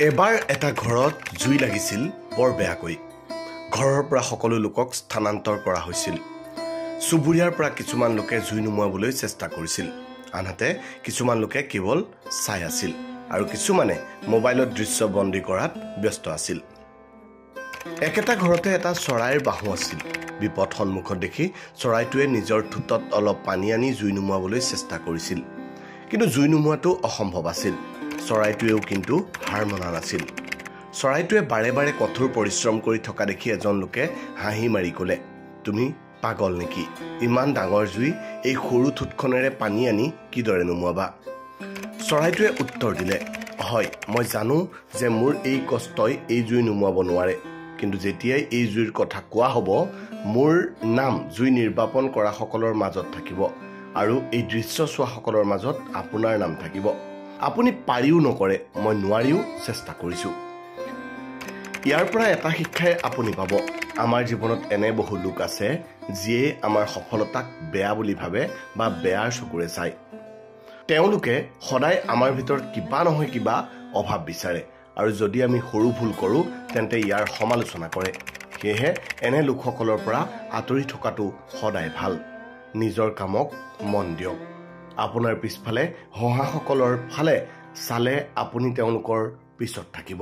এবাৰ এটা ঘৰত জুই লাগিছিল বৰ বেয়াকৈ ঘৰৰ পৰা সকলো লোকক স্থানান্তৰ কৰা হৈছিল সুবুৰিয়াৰ পৰা কিছুমান লোকে জুই নুমুৱাবলৈ চেষ্টা কৰিছিল আনহাতে কিছুমান লোকে কেৱল চাই আছিল আৰু কিছুমানে মোবাইলত দৃশ্য বন্দী কৰাত ব্যস্ত আছিল একেটা ঘৰতে এটা চৰাইৰ বাহু আছিল বিপদ সন্মুখত দেখি চৰাইটোৱে নিজৰ ঠুটত অলপ পানী আনি জুই নুমুৱাবলৈ চেষ্টা কৰিছিল কিন্তু জুই নুমুৱাটো অসম্ভৱ আছিল চৰাইটোৱেও কিন্তু হাৰ মনা নাছিল চৰাইটোৱে বাৰে বাৰে কঠোৰ পৰিশ্ৰম কৰি থকা দেখি এজন লোকে হাঁহি মাৰি ক'লে তুমি পাগল নেকি ইমান ডাঙৰ জুই এই সৰু ঠুটখনেৰে পানী আনি কিদৰে নুমুৱাবা চৰাইটোৱে উত্তৰ দিলে হয় মই জানো যে মোৰ এই কষ্টই এই জুই নুমুৱাব নোৱাৰে কিন্তু যেতিয়াই এই জুইৰ কথা কোৱা হ'ব মোৰ নাম জুই নিৰ্বাপন কৰা সকলৰ মাজত থাকিব আৰু এই দৃশ্য চোৱা সকলৰ মাজত আপোনাৰ নাম থাকিব আপুনি পাৰিও নকৰে মই নোৱাৰিও চেষ্টা কৰিছো ইয়াৰ পৰা এটা শিক্ষাই আপুনি পাব আমাৰ জীৱনত এনে বহু লোক আছে যিয়ে আমাৰ সফলতাক বেয়া বুলি ভাবে বা বেয়াৰ চকুৰে চায় তেওঁলোকে সদায় আমাৰ ভিতৰত কিবা নহয় কিবা অভাৱ বিচাৰে আৰু যদি আমি সৰু ভুল কৰো তেন্তে ইয়াৰ সমালোচনা কৰে সেয়েহে এনে লোকসকলৰ পৰা আঁতৰি থকাটো সদায় ভাল নিজৰ কামক মন দিয়ক আপোনাৰ পিছফালে হহাসকলৰ ফালে চালে আপুনি তেওঁলোকৰ পিছত থাকিব